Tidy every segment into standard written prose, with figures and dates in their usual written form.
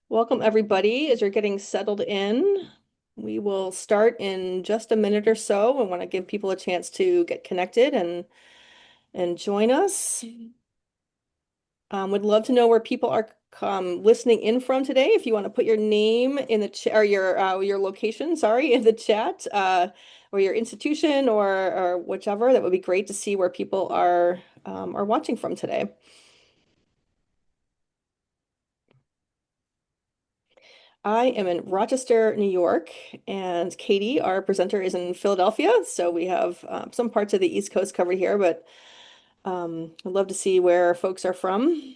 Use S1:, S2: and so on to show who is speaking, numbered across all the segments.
S1: Welcome, everybody. As you're getting settled in, we will start in just a minute or so. I want to give people a chance to get connected and join us. Would love to know where people are listening in from today. If you want to put your name in the chat or your location, sorry, in the chat, or your institution or whichever, that would be great to see where people are watching from today. I am in Rochester, New York, and Katie, our presenter, is in Philadelphia. So we have some parts of the East Coast covered here, but I'd love to see where folks are from.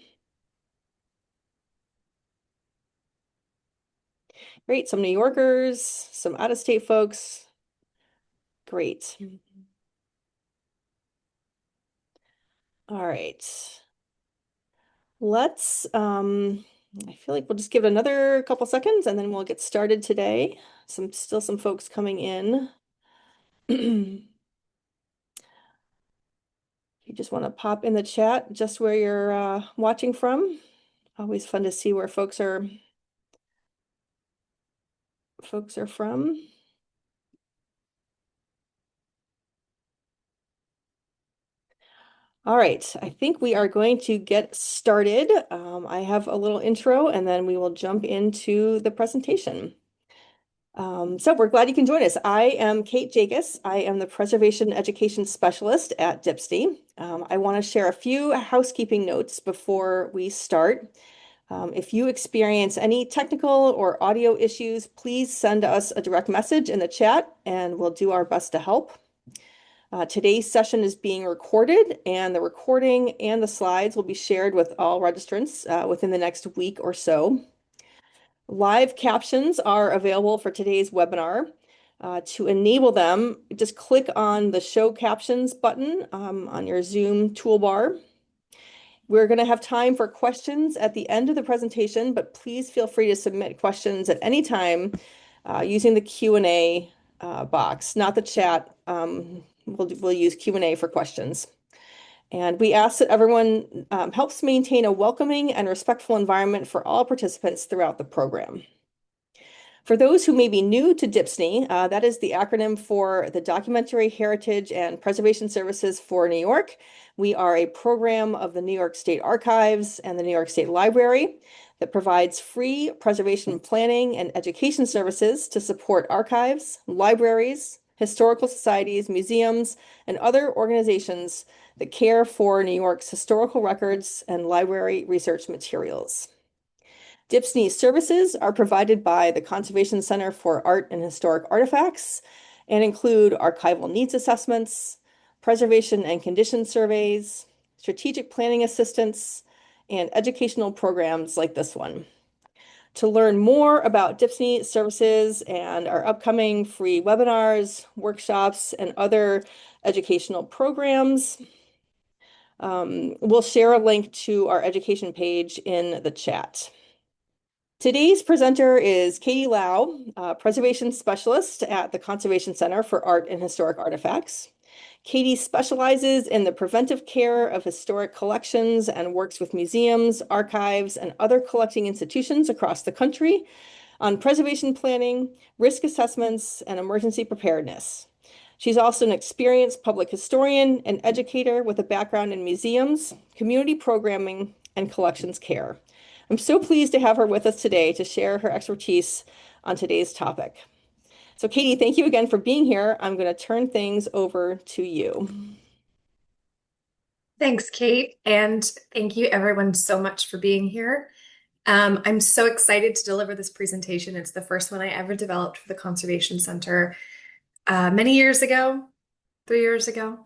S1: Great, some New Yorkers, some out-of-state folks. Great. All right. Let's, I feel like we'll just give it another couple seconds and then we'll get started today. Still some folks coming in. You just want to pop in the chat just where you're watching from. Always fun to see where folks are from. All right, I think we are going to get started. I have a little intro and then we will jump into the presentation. So we're glad you can join us. I am Kate Jacobs. I am the Preservation Education Specialist at DIPSD. I want to share a few housekeeping notes before we start. If you experience any technical or audio issues, please send us a direct message in the chat and we'll do our best to help. Today's session is being recorded and the recording and the slides will be shared with all registrants within the next week or so. Live captions are available for today's webinar. To enable them, just click on the Show Captions button on your Zoom toolbar. We're going to have time for questions at the end of the presentation, but please feel free to submit questions at any time using the Q&A box, not the chat. We'll use Q&A for questions. And we ask that everyone helps maintain a welcoming and respectful environment for all participants throughout the program. For those who may be new to DIPSNY, that is the acronym for the Documentary Heritage and Preservation Services for New York. We are a program of the New York State Archives and the New York State Library that provides free preservation planning and education services to support archives, libraries, historical societies, museums, and other organizations that care for New York's historical records and library research materials. DIPSNY services are provided by the Conservation Center for Art and Historic Artifacts and include archival needs assessments, preservation and condition surveys, strategic planning assistance, and educational programs like this one. To learn more about DIPSNY services and our upcoming free webinars, workshops, and other educational programs, we'll share a link to our education page in the chat. Today's presenter is Katie Lowe, Preservation Specialist at the Conservation Center for Art and Historic Artifacts. Katie specializes in the preventive care of historic collections and works with museums, archives, and other collecting institutions across the country on preservation planning, risk assessments, and emergency preparedness. She's also an experienced public historian and educator with a background in museums, community programming, and collections care. I'm so pleased to have her with us today to share her expertise on today's topic. So Katie, thank you again for being here. I'm going to turn things over to you.
S2: Thanks, Kate, and thank you everyone so much for being here. I'm so excited to deliver this presentation. It's the first one I ever developed for the Conservation Center many years ago, 3 years ago.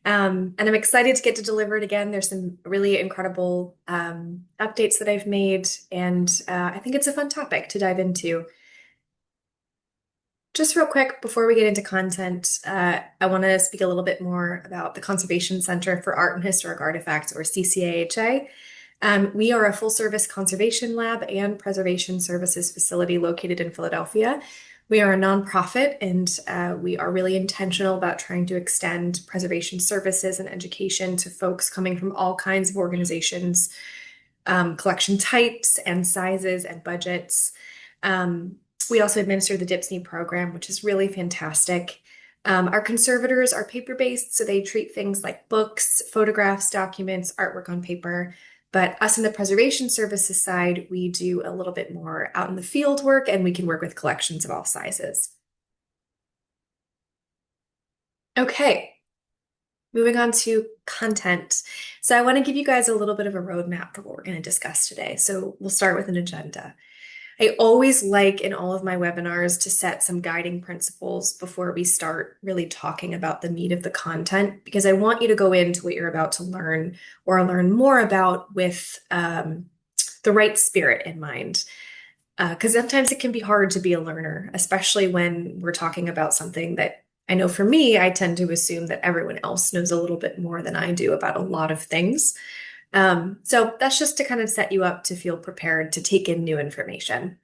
S2: And I'm excited to get to deliver it again. There's some really incredible updates that I've made, and I think it's a fun topic to dive into. Just real quick, before we get into content, I want to speak a little bit more about the Conservation Center for Art and Historic Artifacts, or CCAHA. We are a full-service conservation lab and preservation services facility located in Philadelphia. We are a nonprofit and we are really intentional about trying to extend preservation services and education to folks coming from all kinds of organizations, collection types and sizes and budgets. Um, we also administer the DIPSNY program, which is really fantastic. Our conservators are paper-based, so they treat things like books, photographs, documents, artwork on paper. But us in the preservation services side, we do a little bit more out in the field work, and we can work with collections of all sizes. Okay, moving on to content. So I want to give you guys a little bit of a roadmap for what we're going to discuss today. So we'll start with an agenda. I always like in all of my webinars to set some guiding principles before we start really talking about the meat of the content, because I want you to go into what you're about to learn or learn more about with the right spirit in mind. Because sometimes it can be hard to be a learner, especially when we're talking about something that I know for me, I tend to assume that everyone else knows a little bit more than I do about a lot of things. So that's just to kind of set you up to feel prepared to take in new information.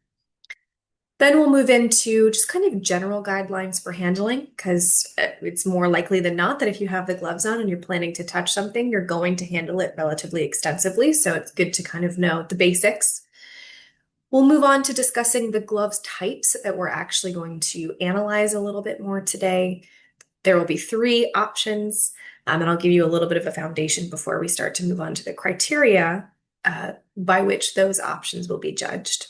S2: Then we'll move into just kind of general guidelines for handling, because it's more likely than not that if you have the gloves on and you're planning to touch something, you're going to handle it relatively extensively. So it's good to kind of know the basics. We'll move on to discussing the gloves types that we're actually going to analyze a little bit more today. There will be three options, and I'll give you a little bit of a foundation before we start to move on to the criteria by which those options will be judged.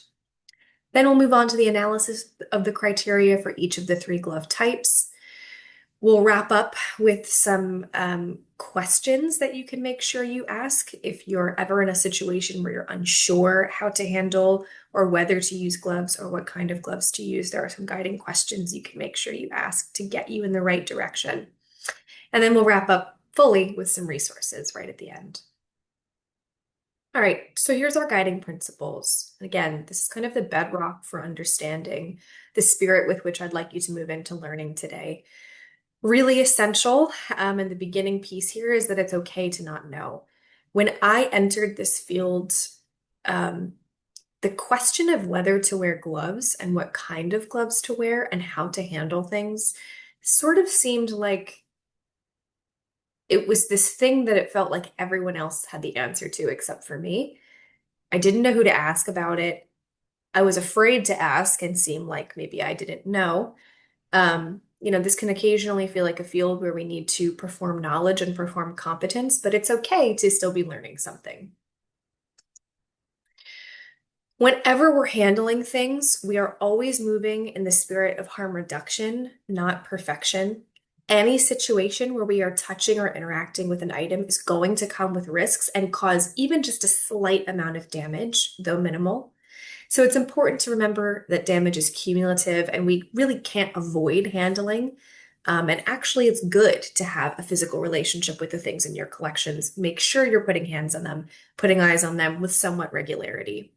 S2: Then we'll move on to the analysis of the criteria for each of the three glove types. We'll wrap up with some questions that you can make sure you ask if you're ever in a situation where you're unsure how to handle or whether to use gloves or what kind of gloves to use. There are some guiding questions you can make sure you ask to get you in the right direction. And then we'll wrap up fully with some resources right at the end. All right, so here's our guiding principles. Again, this is kind of the bedrock for understanding the spirit with which I'd like you to move into learning today. Really essential, and the beginning piece here is that it's okay to not know. When I entered this field, um, the question of whether to wear gloves and what kind of gloves to wear and how to handle things sort of seemed like it was this thing that it felt like everyone else had the answer to except for me. I didn't know who to ask about it. I was afraid to ask and seem like maybe I didn't know. This can occasionally feel like a field where we need to perform knowledge and perform competence, but it's okay to still be learning something. Whenever we're handling things, we are always moving in the spirit of harm reduction, not perfection. Any situation where we are touching or interacting with an item is going to come with risks and cause even just a slight amount of damage, though minimal. So it's important to remember that damage is cumulative and we really can't avoid handling. And actually, it's good to have a physical relationship with the things in your collections. Make sure you're putting hands on them, putting eyes on them with somewhat regularity.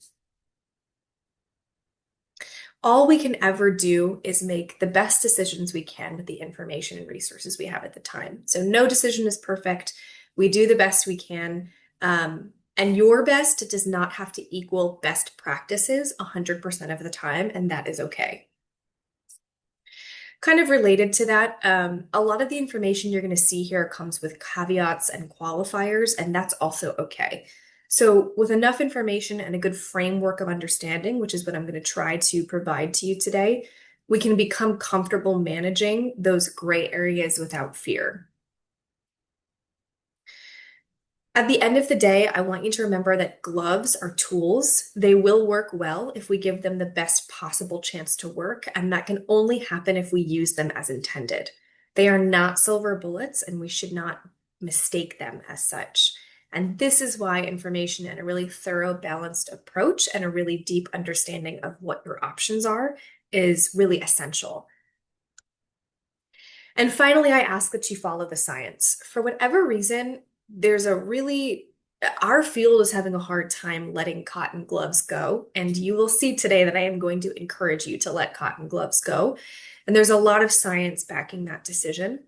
S2: All we can ever do is make the best decisions we can with the information and resources we have at the time. So no decision is perfect. We do the best we can. And your best does not have to equal best practices 100% of the time, and that is okay. Kind of related to that, a lot of the information you're going to see here comes with caveats and qualifiers, and that's also okay. So, with enough information and a good framework of understanding, which is what I'm going to try to provide to you today, we can become comfortable managing those gray areas without fear. At the end of the day, I want you to remember that gloves are tools. They will work well if we give them the best possible chance to work, and that can only happen if we use them as intended. They are not silver bullets, and we should not mistake them as such. And this is why information and a really thorough, balanced approach and a really deep understanding of what your options are is really essential. And finally, I ask that you follow the science. For whatever reason, our field is having a hard time letting cotton gloves go. And you will see today that I am going to encourage you to let cotton gloves go. And there's a lot of science backing that decision.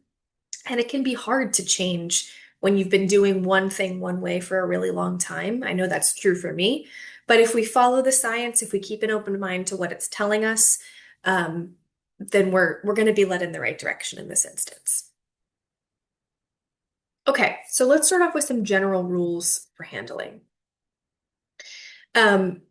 S2: And it can be hard to change when you've been doing one thing one way for a really long time. I know that's true for me. But if we follow the science, if we keep an open mind to what it's telling us, then we're going to be led in the right direction in this instance. Okay, so let's start off with some general rules for handling. Um,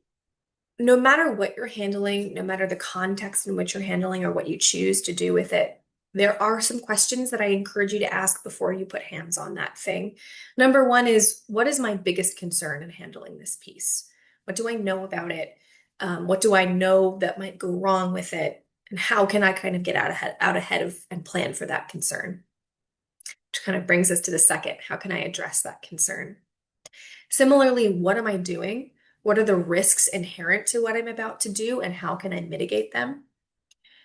S2: no matter what you're handling, no matter the context in which you're handling or what you choose to do with it, there are some questions that I encourage you to ask before you put hands on that thing. Number one is, what is my biggest concern in handling this piece? What do I know about it? What do I know that might go wrong with it? And how can I kind of get out ahead of and plan for that concern? Which kind of brings us to the second, how can I address that concern? Similarly, what am I doing? What are the risks inherent to what I'm about to do, and how can I mitigate them?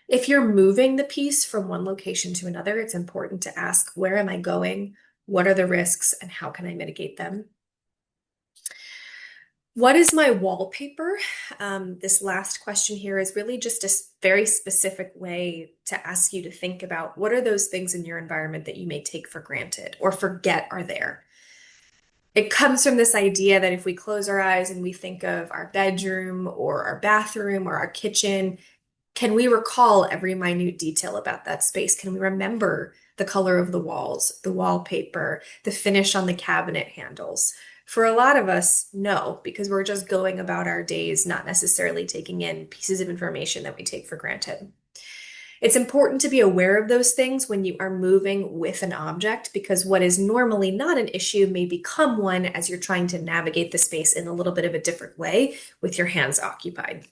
S2: If you're moving the piece from one location to another, it's important to ask, where am I going? What are the risks, and how can I mitigate them? What is my wallpaper? This last question here is really just a very specific way to ask you to think about what are those things in your environment that you may take for granted or forget are there. It comes from this idea that if we close our eyes and we think of our bedroom or our bathroom or our kitchen, can we recall every minute detail about that space? Can we remember the color of the walls, the wallpaper, the finish on the cabinet handles? For a lot of us, no, because we're just going about our days, not necessarily taking in pieces of information that we take for granted. It's important to be aware of those things when you are moving with an object because what is normally not an issue may become one as you're trying to navigate the space in a little bit of a different way with your hands occupied.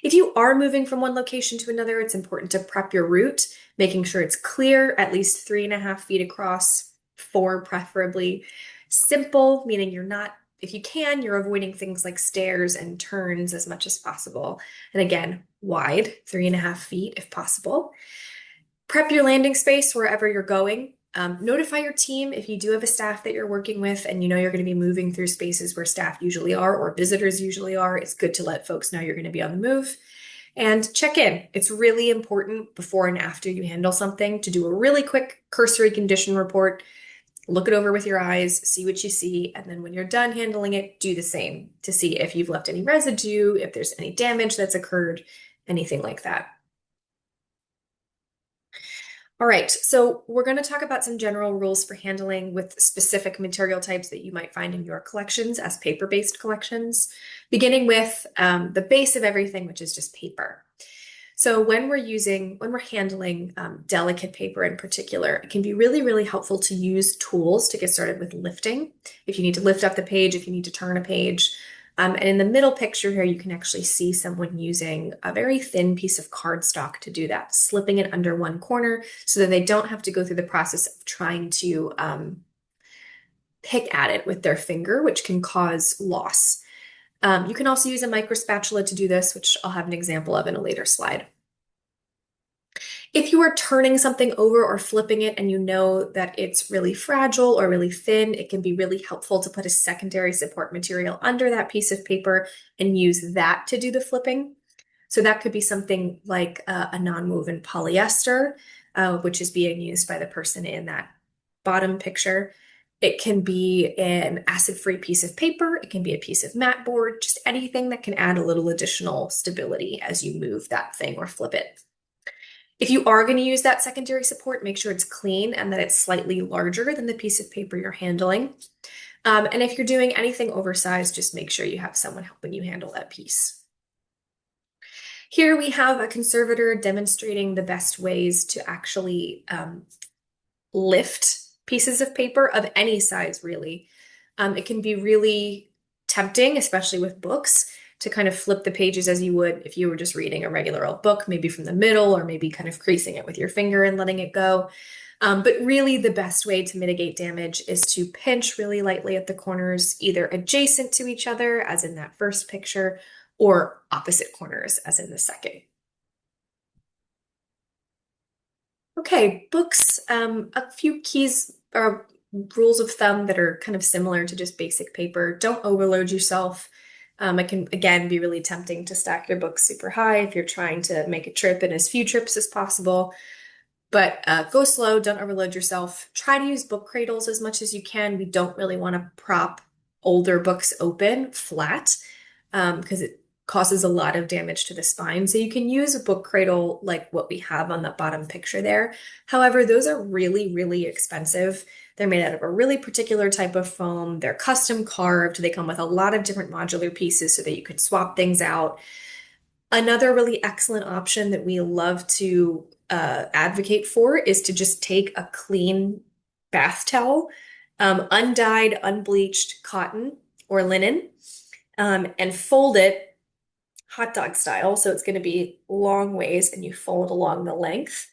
S2: If you are moving from one location to another, it's important to prep your route, making sure it's clear, at least 3.5 feet across, 4 preferably. Simple, meaning you're not, if you can, you're avoiding things like stairs and turns as much as possible. And again, wide, 3.5 feet if possible. Prep your landing space wherever you're going. Notify your team if you do have a staff that you're working with and you know you're going to be moving through spaces where staff usually are or visitors usually are. It's good to let folks know you're going to be on the move. And check in. It's really important before and after you handle something to do a really quick cursory condition report. Look it over with your eyes, see what you see, and then when you're done handling it, do the same to see if you've left any residue, if there's any damage that's occurred, anything like that. All right, so we're going to talk about some general rules for handling with specific material types that you might find in your collections as paper-based collections, beginning with the base of everything, which is just paper. So when we're handling delicate paper in particular, it can be really, really helpful to use tools to get started with lifting. If you need to lift up the page, if you need to turn a page. And in the middle picture here, you can actually see someone using a very thin piece of cardstock to do that, slipping it under one corner so that they don't have to go through the process of trying to pick at it with their finger, which can cause loss. You can also use a micro spatula to do this, which I'll have an example of in a later slide. If you are turning something over or flipping it and you know that it's really fragile or really thin, it can be really helpful to put a secondary support material under that piece of paper and use that to do the flipping. So that could be something like a non-woven polyester, which is being used by the person in that bottom picture. It can be an acid-free piece of paper. It can be a piece of mat board, just anything that can add a little additional stability as you move that thing or flip it. If you are going to use that secondary support, make sure it's clean and that it's slightly larger than the piece of paper you're handling. And if you're doing anything oversized, just make sure you have someone helping you handle that piece. Here we have a conservator demonstrating the best ways to actually lift pieces of paper of any size, really. It can be really tempting, especially with books, to kind of flip the pages as you would if you were just reading a regular old book, maybe from the middle, or maybe kind of creasing it with your finger and letting it go. But really, the best way to mitigate damage is to pinch really lightly at the corners, either adjacent to each other, as in that first picture, or opposite corners, as in the second. Okay, books, a few keys or rules of thumb that are kind of similar to just basic paper. Don't overload yourself. It can, again, be really tempting to stack your books super high if you're trying to make a trip in as few trips as possible. But go slow, don't overload yourself. Try to use book cradles as much as you can. We don't really want to prop older books open flat because causes a lot of damage to the spine. So you can use a book cradle like what we have on the bottom picture there. However, those are really, really expensive. They're made out of a really particular type of foam. They're custom carved. They come with a lot of different modular pieces so that you could swap things out. Another really excellent option that we love to advocate for is to just take a clean bath towel, undyed, unbleached cotton or linen, and fold it hot dog style. So it's going to be long ways and you fold along the length.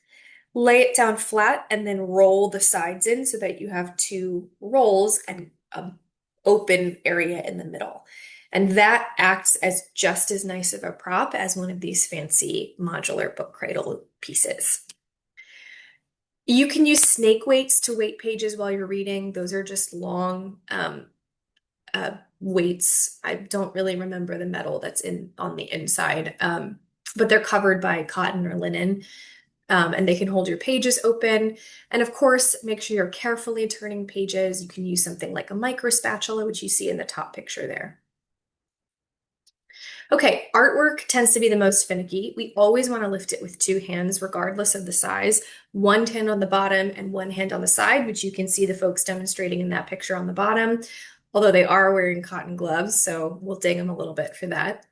S2: Lay it down flat and then roll the sides in so that you have two rolls and an open area in the middle. And that acts as just as nice of a prop as one of these fancy modular book cradle pieces. You can use snake weights to weight pages while you're reading. Those are just long weights. I don't really remember the metal that's in on the inside, but they're covered by cotton or linen, and they can hold your pages open. And of course, make sure you're carefully turning pages. You can use something like a micro spatula, which you see in the top picture there. Okay, artwork tends to be the most finicky. We always want to lift it with two hands, regardless of the size. One hand on the bottom and one hand on the side, which you can see the folks demonstrating in that picture on the bottom, although they are wearing cotton gloves, so we'll ding them a little bit for that.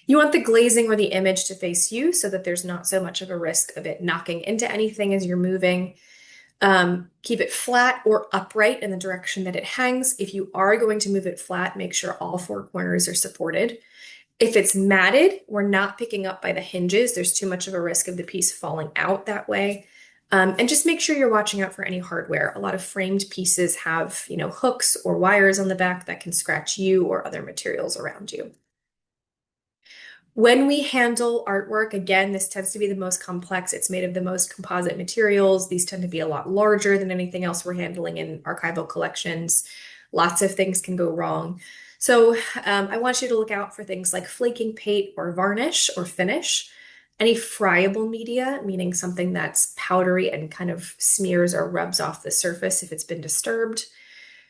S2: You want the glazing or the image to face you so that there's not so much of a risk of it knocking into anything as you're moving. Keep it flat or upright in the direction that it hangs. If you are going to move it flat, make sure all four corners are supported. If it's matted, we're not picking up by the hinges. There's too much of a risk of the piece falling out that way. And just make sure you're watching out for any hardware. A lot of framed pieces have, hooks or wires on the back that can scratch you or other materials around you. When we handle artwork, again, this tends to be the most complex. It's made of the most composite materials. These tend to be a lot larger than anything else we're handling in archival collections. Lots of things can go wrong. So I want you to look out for things like flaking paint or varnish or finish. Any friable media, meaning something that's powdery and kind of smears or rubs off the surface if it's been disturbed.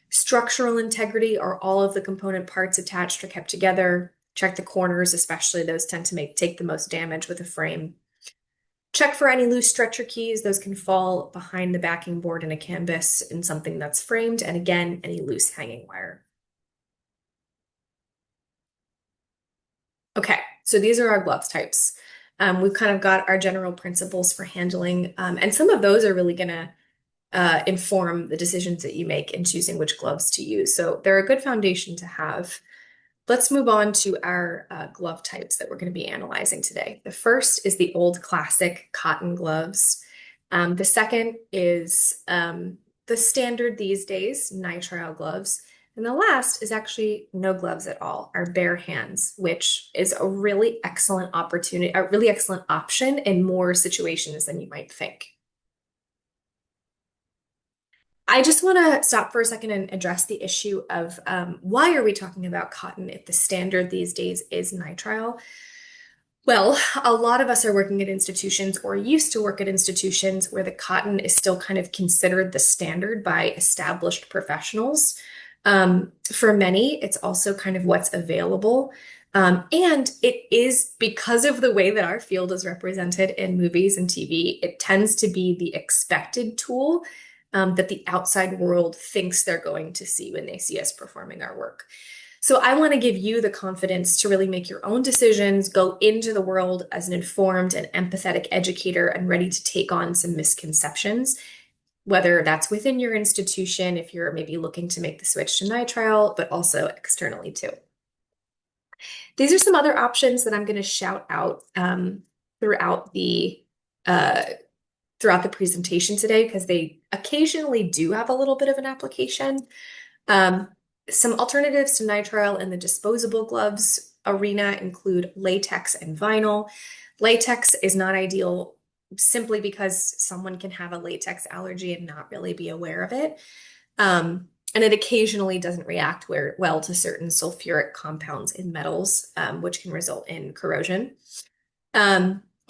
S2: Structural integrity, are all of the component parts attached or kept together. Check the corners, especially those tend to take the most damage with a frame. Check for any loose stretcher keys. Those can fall behind the backing board in a canvas in something that's framed. And again, any loose hanging wire. Okay, so these are our gloves types. We've kind of got our general principles for handling, and some of those are really going to inform the decisions that you make in choosing which gloves to use. So they're a good foundation to have. Let's move on to our glove types that we're going to be analyzing today. The first is the old classic cotton gloves. The second is the standard these days, nitrile gloves. And the last is actually no gloves at all, our bare hands, which is a really excellent opportunity, a really excellent option in more situations than you might think. I just want to stop for a second and address the issue of why are we talking about cotton if the standard these days is nitrile? Well, a lot of us are working at institutions or used to work at institutions where the cotton is still kind of considered the standard by established professionals. For many, it's also kind of what's available. And it is because of the way that our field is represented in movies and TV, it tends to be the expected tool that the outside world thinks they're going to see when they see us performing our work. So I want to give you the confidence to really make your own decisions, go into the world as an informed and empathetic educator and ready to take on some misconceptions, whether that's within your institution, if you're maybe looking to make the switch to nitrile, but also externally too. These are some other options that I'm going to shout out throughout the presentation today because they occasionally do have a little bit of an application. Some alternatives to nitrile in the disposable gloves arena include latex and vinyl. Latex is not ideal simply because someone can have a latex allergy and not really be aware of it. And it occasionally doesn't react well to certain sulfuric compounds in metals, which can result in corrosion.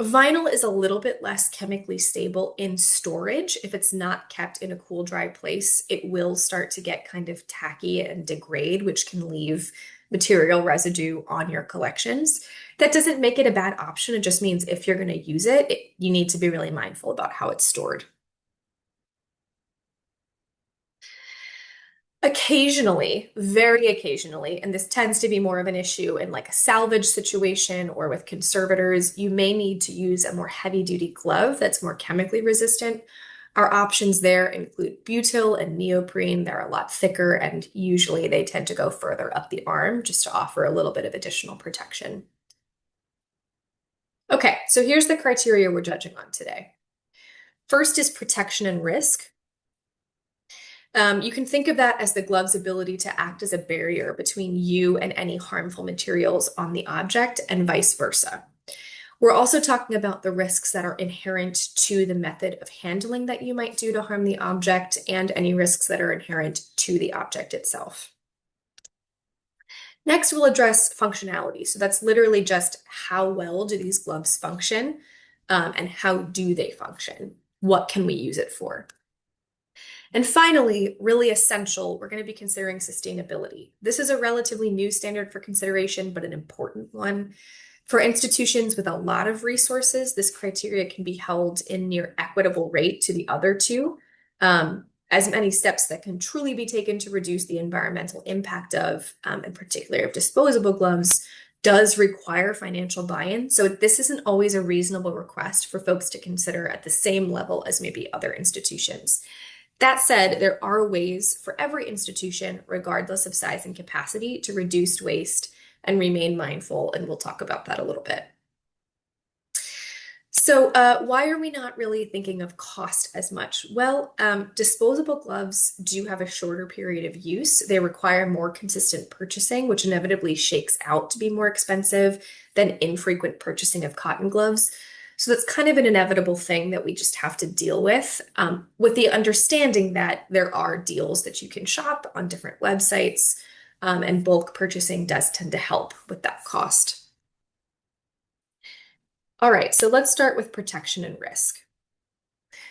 S2: Vinyl is a little bit less chemically stable in storage. If it's not kept in a cool, dry place, it will start to get kind of tacky and degrade, which can leave material residue on your collections. That doesn't make it a bad option. It just means if you're going to use it, you need to be really mindful about how it's stored. Occasionally, very occasionally, and this tends to be more of an issue in like a salvage situation or with conservators, you may need to use a more heavy duty glove that's more chemically resistant. Our options there include butyl and neoprene. They're a lot thicker and usually they tend to go further up the arm just to offer a little bit of additional protection. Okay, so here's the criteria we're judging on today. First is protection and risk. You can think of that as the glove's ability to act as a barrier between you and any harmful materials on the object and vice versa. We're also talking about the risks that are inherent to the method of handling that you might do to harm the object and any risks that are inherent to the object itself. Next, we'll address functionality. So that's literally just how well do these gloves function, and how do they function? What can we use it for? And finally, really essential, we're going to be considering sustainability. This is a relatively new standard for consideration, but an important one. For institutions with a lot of resources, this criteria can be held in near equitable rate to the other two, as many steps that can truly be taken to reduce the environmental impact of, in particular, of disposable gloves, does require financial buy-in. So this isn't always a reasonable request for folks to consider at the same level as maybe other institutions. That said, there are ways for every institution, regardless of size and capacity, to reduce waste and remain mindful, and we'll talk about that a little bit. So, why are we not really thinking of cost as much? Well, disposable gloves do have a shorter period of use. They require more consistent purchasing, which inevitably shakes out to be more expensive than infrequent purchasing of cotton gloves. So that's kind of an inevitable thing that we just have to deal with the understanding that there are deals that you can shop on different websites, and bulk purchasing does tend to help with that cost. All right, so let's start with protection and risk.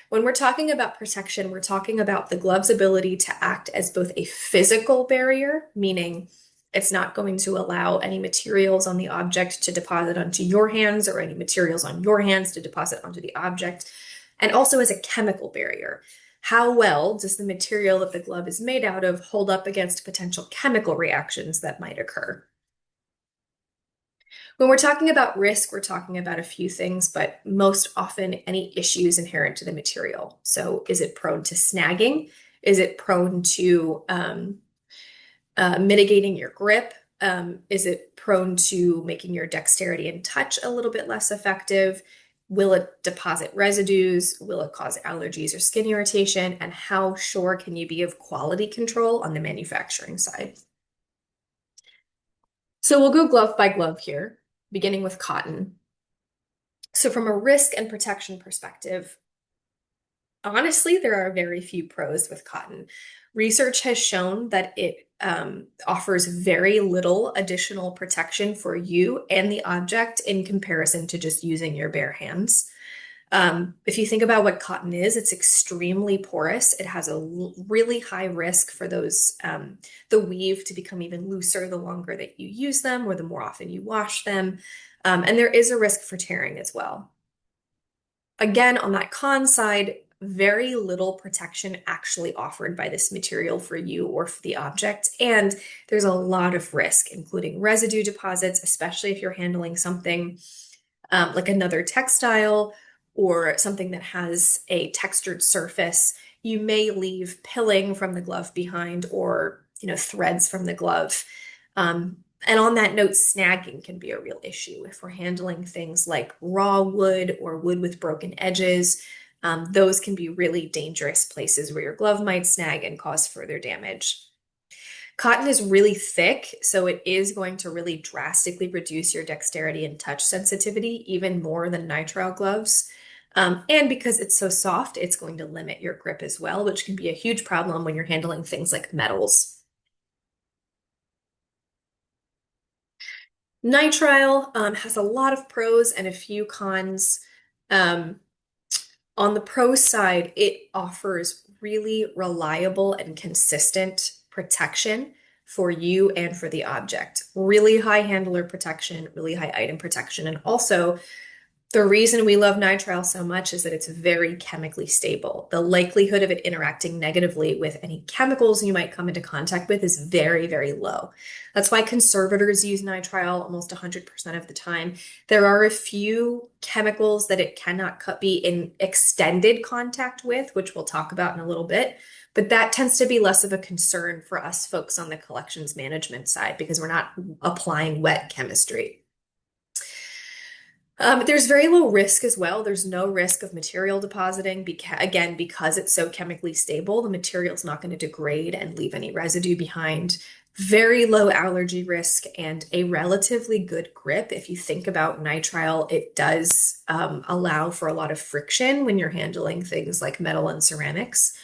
S2: When we're talking about protection, we're talking about the glove's ability to act as both a physical barrier, meaning it's not going to allow any materials on the object to deposit onto your hands or any materials on your hands to deposit onto the object, and also as a chemical barrier. How well does the material that the glove is made out of hold up against potential chemical reactions that might occur? When we're talking about risk, we're talking about a few things, but most often any issues inherent to the material. So is it prone to snagging? Is it prone to mitigating your grip? Is it prone to making your dexterity and touch a little bit less effective? Will it deposit residues? Will it cause allergies or skin irritation? And how sure can you be of quality control on the manufacturing side? So we'll go glove by glove here, beginning with cotton. So from a risk and protection perspective, honestly, there are very few pros with cotton. Research has shown that it offers very little additional protection for you and the object in comparison to just using your bare hands. If you think about what cotton is, it's extremely porous. It has a really high risk for the weave to become even looser the longer that you use them or the more often you wash them. And there is a risk for tearing as well. Again, on that con side, very little protection actually offered by this material for you or for the object. And there's a lot of risk, including residue deposits, especially if you're handling something like another textile or something that has a textured surface. You may leave pilling from the glove behind or, threads from the glove. And on that note, snagging can be a real issue if we're handling things like raw wood or wood with broken edges. Those can be really dangerous places where your glove might snag and cause further damage. Cotton is really thick, so it is going to really drastically reduce your dexterity and touch sensitivity, even more than nitrile gloves. And because it's so soft, it's going to limit your grip as well, which can be a huge problem when you're handling things like metals. Nitrile has a lot of pros and a few cons. Um, on the pro side, it offers really reliable and consistent protection for you and for the object. Really high handler protection, really high item protection, and also the reason we love nitrile so much is that it's very chemically stable. The likelihood of it interacting negatively with any chemicals you might come into contact with is very, very low. That's why conservators use nitrile almost 100% of the time. There are a few chemicals that it cannot be in extended contact with, which we'll talk about in a little bit, but that tends to be less of a concern for us folks on the collections management side because we're not applying wet chemistry. There's very low risk as well. There's no risk of material depositing again, because it's so chemically stable, the material's not going to degrade and leave any residue behind. Very low allergy risk and a relatively good grip. If you think about nitrile, it does allow for a lot of friction when you're handling things like metal and ceramics.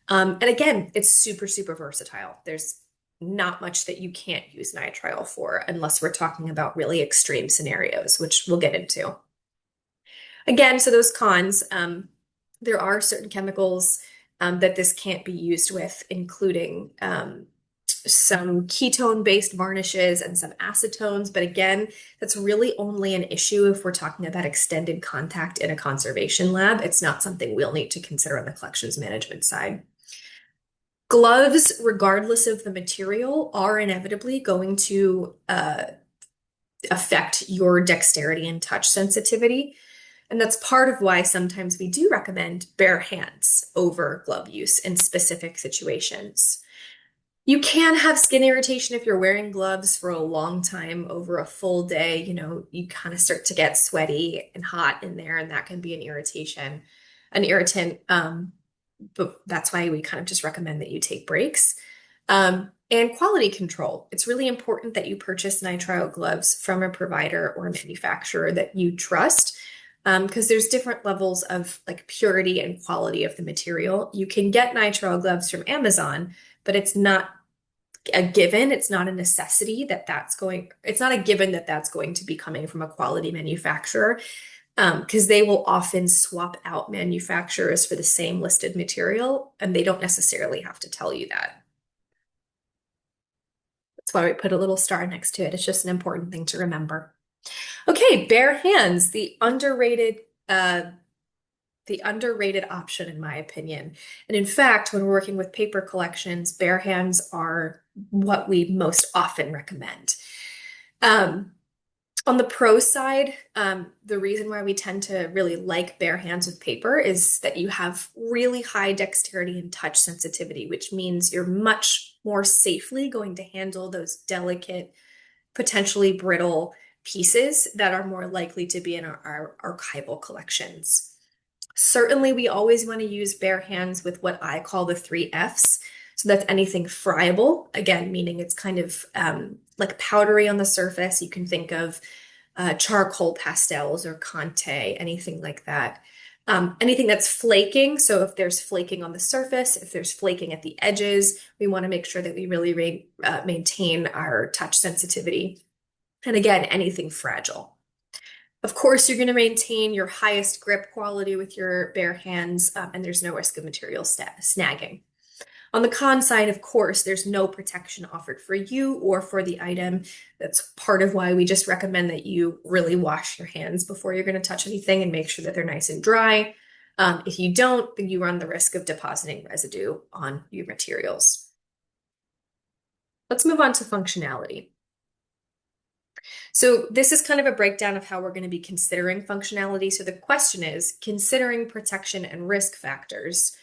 S2: And again, it's super, super versatile. There's not much that you can't use nitrile for unless we're talking about really extreme scenarios, which we'll get into. Again, so those cons, there are certain chemicals that this can't be used with, including some ketone-based varnishes and some acetones. But again, that's really only an issue if we're talking about extended contact in a conservation lab. It's not something we'll need to consider on the collections management side. Gloves, regardless of the material, are inevitably going to affect your dexterity and touch sensitivity. And that's part of why sometimes we do recommend bare hands over glove use in specific situations. You can have skin irritation if you're wearing gloves for a long time over a full day. You know, you kind of start to get sweaty and hot in there, and that can be an irritant. But that's why we kind of just recommend that you take breaks. And quality control. It's really important that you purchase nitrile gloves from a provider or a manufacturer that you trust, because there's different levels of like purity and quality of the material. You can get nitrile gloves from Amazon, but it's not a given. It's not a necessity it's not a given that that's going to be coming from a quality manufacturer, because they will often swap out manufacturers for the same listed material, and they don't necessarily have to tell you that. That's why we put a little star next to it. It's just an important thing to remember. Okay, bare hands, the underrated option in my opinion. And in fact, when we're working with paper collections, bare hands are what we most often recommend. On the pro side, the reason why we tend to really like bare hands with paper is that you have really high dexterity and touch sensitivity, which means you're much more safely going to handle those delicate, potentially brittle pieces that are more likely to be in our archival collections. Certainly, we always want to use bare hands with what I call the 3 Fs. So that's anything friable, again, meaning it's kind of like powdery on the surface. You can think of charcoal pastels or Conte, anything like that. Anything that's flaking, so if there's flaking on the surface, if there's flaking at the edges, we want to make sure that we really maintain our touch sensitivity. And again, anything fragile. Of course, you're going to maintain your highest grip quality with your bare hands, and there's no risk of material snagging. On the con side, of course, there's no protection offered for you or for the item. That's part of why we just recommend that you really wash your hands before you're going to touch anything and make sure that they're nice and dry. If you don't, then you run the risk of depositing residue on your materials. Let's move on to functionality. So this is kind of a breakdown of how we're going to be considering functionality. So the question is, considering protection and risk factors,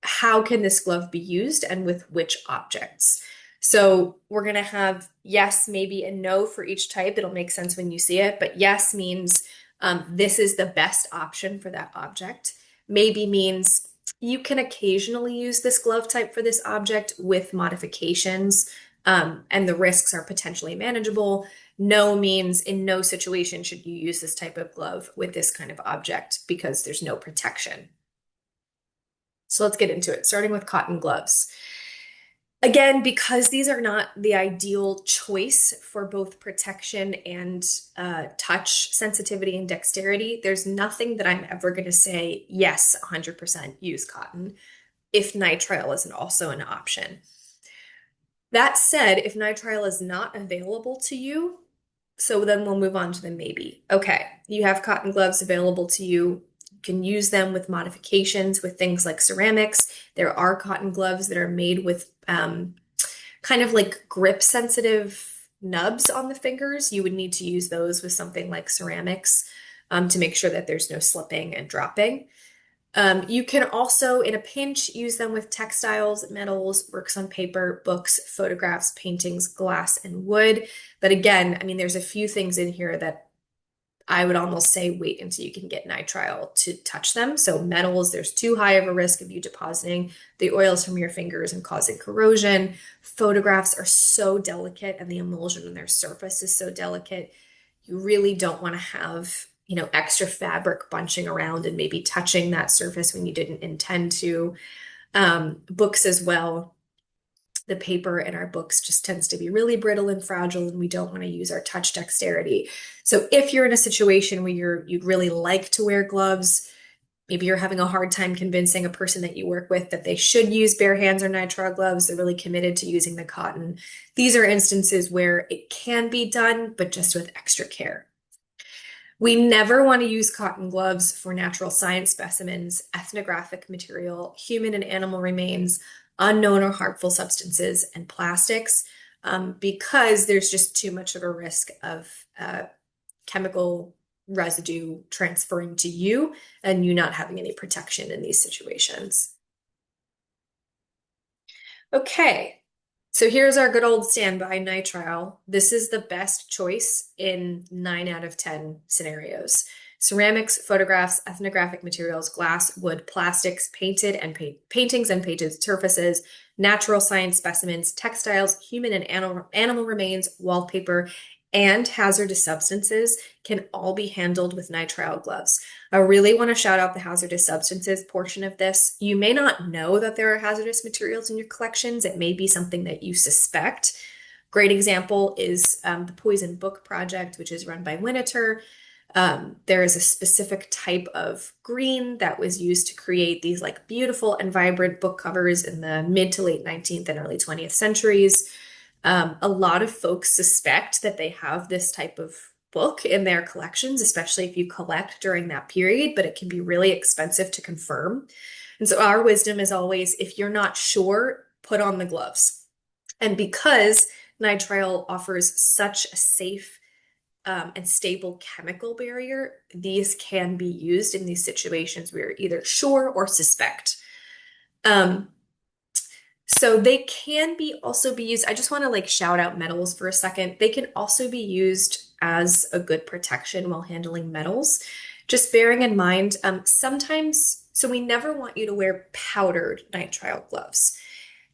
S2: how can this glove be used and with which objects? So we're going to have yes, maybe, and no for each type. It'll make sense when you see it, but yes means this is the best option for that object. Maybe means you can occasionally use this glove type for this object with modifications, and the risks are potentially manageable. No means in no situation should you use this type of glove with this kind of object because there's no protection. So let's get into it, starting with cotton gloves. Again, because these are not the ideal choice for both protection and touch sensitivity and dexterity, there's nothing that I'm ever going to say, yes, 100% use cotton if nitrile isn't also an option. That said, if nitrile is not available to you, so then we'll move on to the maybe. Okay, you have cotton gloves available to you. You can use them with modifications with things like ceramics. There are cotton gloves that are made with kind of like grip sensitive nubs on the fingers. You would need to use those with something like ceramics to make sure that there's no slipping and dropping. You can also, in a pinch, use them with textiles, metals, works on paper, books, photographs, paintings, glass, and wood. But again, I mean, there's a few things in here that I would almost say wait until you can get nitrile to touch them. So metals, there's too high of a risk of you depositing the oils from your fingers and causing corrosion. Photographs are so delicate and the emulsion on their surface is so delicate. You really don't want to have, extra fabric bunching around and maybe touching that surface when you didn't intend to. Books as well. The paper in our books just tends to be really brittle and fragile, and we don't want to use our touch dexterity. So if you're in a situation where you'd really like to wear gloves, maybe you're having a hard time convincing a person that you work with that they should use bare hands or nitrile gloves, they're really committed to using the cotton. These are instances where it can be done, but just with extra care. We never want to use cotton gloves for natural science specimens, ethnographic material, human and animal remains, unknown or harmful substances, and plastics, because there's just too much of a risk of chemical residue transferring to you and you not having any protection in these situations. Okay, so here's our good old standby nitrile. This is the best choice in 9 out of 10 scenarios. Ceramics, photographs, ethnographic materials, glass, wood, plastics, painted and paintings and painted surfaces, natural science specimens, textiles, human and animal remains, wallpaper, and hazardous substances can all be handled with nitrile gloves. I really want to shout out the hazardous substances portion of this. You may not know that there are hazardous materials in your collections. It may be something that you suspect. Great example is the Poison Book Project, which is run by Winneter. There is a specific type of green that was used to create these like beautiful and vibrant book covers in the mid to late 19th and early 20th centuries. A lot of folks suspect that they have this type of book in their collections, especially if you collect during that period, but it can be really expensive to confirm. And so our wisdom is always, if you're not sure, put on the gloves. And because nitrile offers such a safe and stable chemical barrier, these can be used in these situations where you're either sure or suspect. So they can be also be used. I just want to like shout out metals for a second. They can also be used as a good protection while handling metals. Just bearing in mind, sometimes, so we never want you to wear powdered nitrile gloves.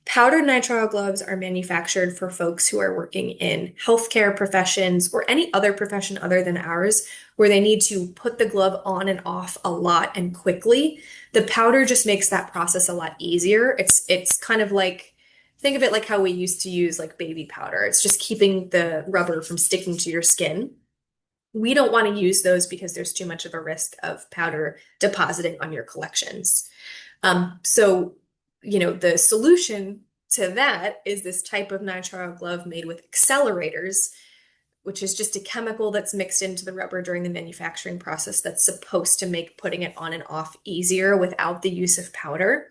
S2: Powdered nitrile gloves are manufactured for folks who are working in healthcare professions or any other profession other than ours, where they need to put the glove on and off a lot and quickly. The powder just makes that process a lot easier. It's kind of like, think of it like how we used to use like baby powder. It's just keeping the rubber from sticking to your skin. We don't want to use those because there's too much of a risk of powder depositing on your collections. So the solution to that is this type of nitrile glove made with accelerators, which is just a chemical that's mixed into the rubber during the manufacturing process that's supposed to make putting it on and off easier without the use of powder.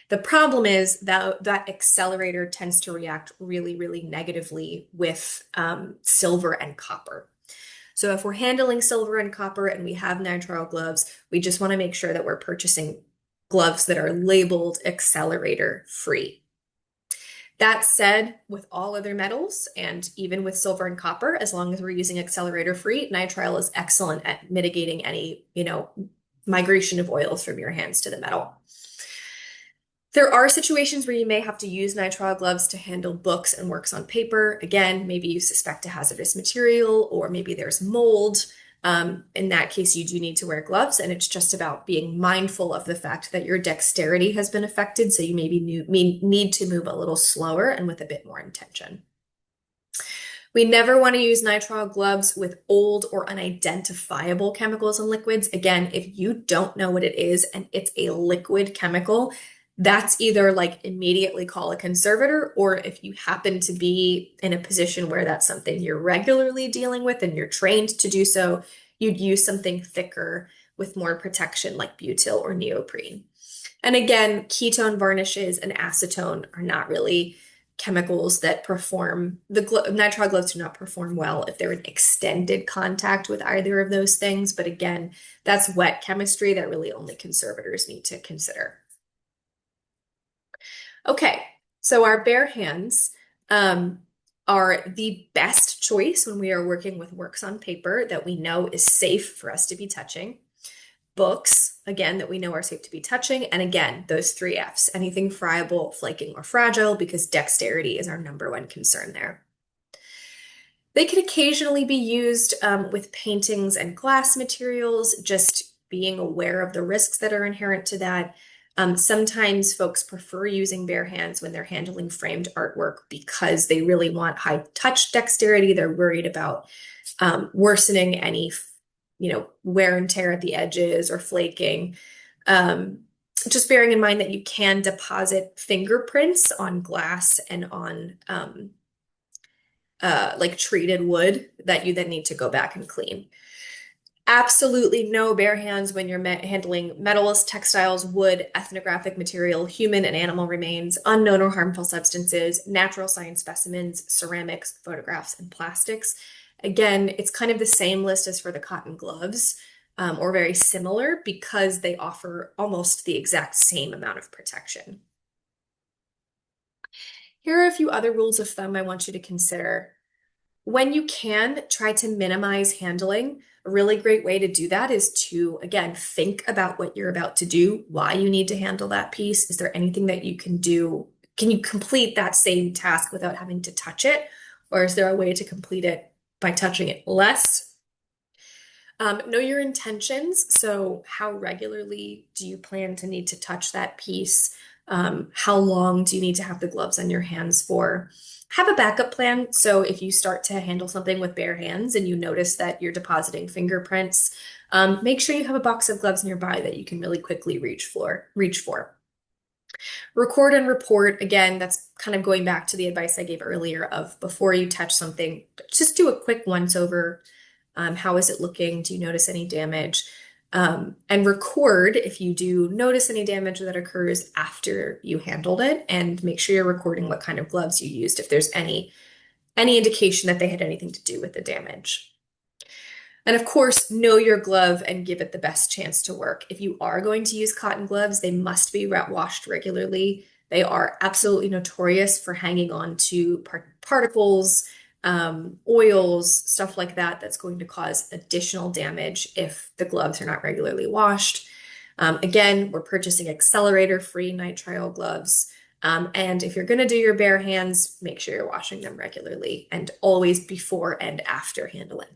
S2: The problem is that accelerator tends to react really, really negatively with silver and copper. So if we're handling silver and copper and we have nitrile gloves, we just want to make sure that we're purchasing gloves that are labeled accelerator free. That said, with all other metals and even with silver and copper, as long as we're using accelerator free, nitrile is excellent at mitigating any, migration of oils from your hands to the metal. There are situations where you may have to use nitrile gloves to handle books and works on paper. Again, maybe you suspect a hazardous material or maybe there's mold. In that case, you do need to wear gloves, and it's just about being mindful of the fact that your dexterity has been affected, so you maybe need to move a little slower and with a bit more intention. We never want to use nitrile gloves with old or unidentifiable chemicals and liquids. Again, if you don't know what it is and it's a liquid chemical, that's either like immediately call a conservator, or if you happen to be in a position where that's something you're regularly dealing with and you're trained to do so, you'd use something thicker with more protection like butyl or neoprene. And again, ketone varnishes and acetone are not really chemicals that perform, nitrile gloves do not perform well if they're in extended contact with either of those things. But again, that's wet chemistry that really only conservators need to consider. Okay, so our bare hands um, are the best choice when we are working with works on paper that we know is safe for us to be touching. Books, again, that we know are safe to be touching. And again, those three F's, anything friable, flaking, or fragile, because dexterity is our number one concern there. They can occasionally be used with paintings and glass materials, just being aware of the risks that are inherent to that. Sometimes folks prefer using bare hands when they're handling framed artwork because they really want high touch dexterity. They're worried about worsening any, wear and tear at the edges or flaking. Um, just bearing in mind that you can deposit fingerprints on glass and on like treated wood that you then need to go back and clean. Absolutely no bare hands when you're handling metals, textiles, wood, ethnographic material, human and animal remains, unknown or harmful substances, natural science specimens, ceramics, photographs, and plastics. Again, it's kind of the same list as for the cotton gloves, or very similar because they offer almost the exact same amount of protection. Here are a few other rules of thumb I want you to consider. When you can, try to minimize handling. A really great way to do that is to, again, think about what you're about to do, why you need to handle that piece. Is there anything that you can do? Can you complete that same task without having to touch it? Or is there a way to complete it by touching it less? Know your intentions. So, how regularly do you plan to need to touch that piece? How long do you need to have the gloves on your hands for? Have a backup plan. So, if you start to handle something with bare hands and you notice that you're depositing fingerprints, make sure you have a box of gloves nearby that you can really quickly reach for. Record and report. Again, that's kind of going back to the advice I gave earlier of before you touch something, just do a quick once over. How is it looking? Do you notice any damage? And record if you do notice any damage that occurs after you handled it, and make sure you're recording what kind of gloves you used if there's any indication that they had anything to do with the damage. And of course, know your glove and give it the best chance to work. If you are going to use cotton gloves, they must be washed regularly. They are absolutely notorious for hanging on to particles, oils, stuff like that, that's going to cause additional damage if the gloves are not regularly washed. Again, we're purchasing accelerator-free nitrile gloves. And if you're going to do your bare hands, make sure you're washing them regularly and always before and after handling.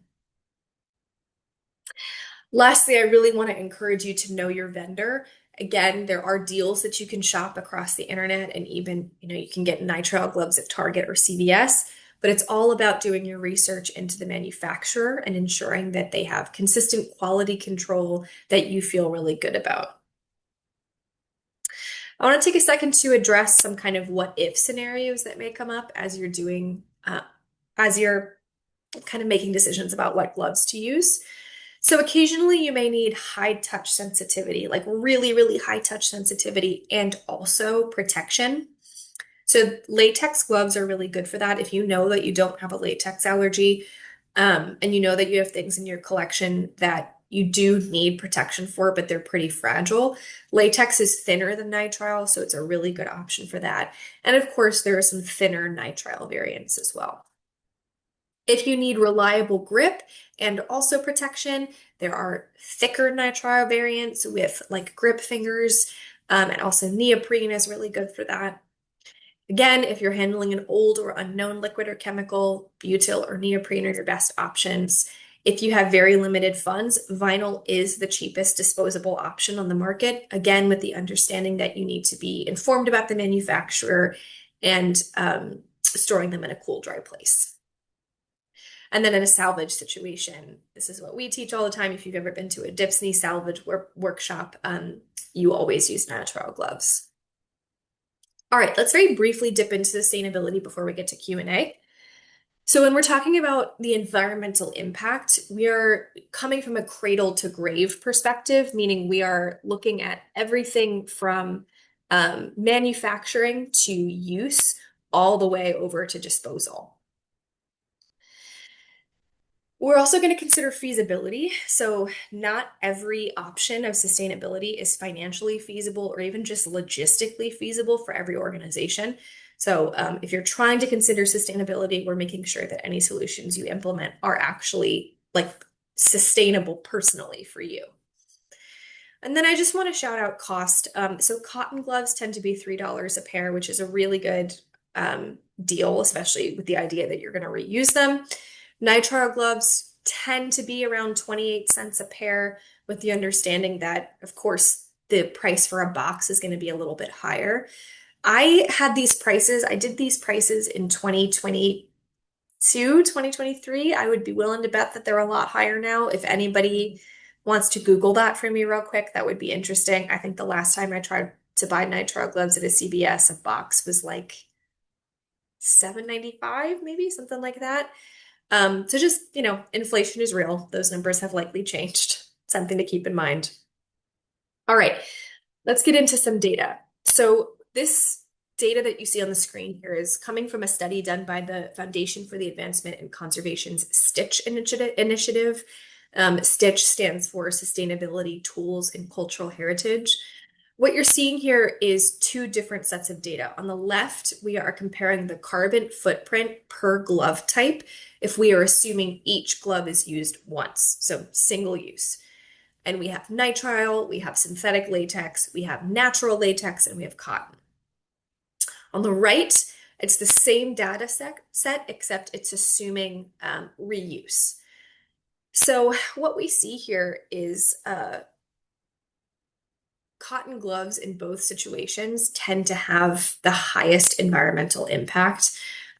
S2: Lastly, I really want to encourage you to know your vendor. Again, there are deals that you can shop across the internet, and even, you can get nitrile gloves at Target or CVS, but it's all about doing your research into the manufacturer and ensuring that they have consistent quality control that you feel really good about. I want to take a second to address some kind of what if scenarios that may come up as you're kind of making decisions about what gloves to use. So occasionally you may need high touch sensitivity, like really, really high touch sensitivity and also protection. So latex gloves are really good for that. If you know that you don't have a latex allergy, and you know that you have things in your collection that you do need protection for, but they're pretty fragile. Latex is thinner than nitrile, so it's a really good option for that. And of course, there are some thinner nitrile variants as well. If you need reliable grip and also protection, there are thicker nitrile variants with like grip fingers, and also neoprene is really good for that. Again, if you're handling an old or unknown liquid or chemical, butyl or neoprene are your best options. If you have very limited funds, vinyl is the cheapest disposable option on the market. Again, with the understanding that you need to be informed about the manufacturer and storing them in a cool, dry place. And then in a salvage situation, this is what we teach all the time. If you've ever been to a Dipsney salvage workshop, you always use nitrile gloves. All right, let's very briefly dip into sustainability before we get to Q&A. So when we're talking about the environmental impact, we are coming from a cradle to grave perspective, meaning we are looking at everything from manufacturing to use all the way over to disposal. We're also going to consider feasibility. So, not every option of sustainability is financially feasible or even just logistically feasible for every organization. So, if you're trying to consider sustainability, we're making sure that any solutions you implement are actually like sustainable personally for you. And then I just want to shout out cost. So, cotton gloves tend to be $3 a pair, which is a really good deal, especially with the idea that you're going to reuse them. Nitrile gloves tend to be around 28 cents a pair, with the understanding that, of course, the price for a box is going to be a little bit higher. I did these prices in 2022, 2023. I would be willing to bet that they're a lot higher now. If anybody wants to Google that for me real quick, that would be interesting. I think the last time I tried to buy nitrile gloves at a CVS, a box was like $7.95, maybe something like that. So just, inflation is real. Those numbers have likely changed. Something to keep in mind. All right, let's get into some data. So this data that you see on the screen here is coming from a study done by the Foundation for the Advancement in Conservation's STITCH initiative. STITCH stands for Sustainability Tools and Cultural Heritage. What you're seeing here is two different sets of data. On the left, we are comparing the carbon footprint per glove type if we are assuming each glove is used once, so single use. And we have nitrile, we have synthetic latex, we have natural latex, and we have cotton. On the right, it's the same data set except it's assuming reuse. So what we see here is cotton gloves in both situations tend to have the highest environmental impact.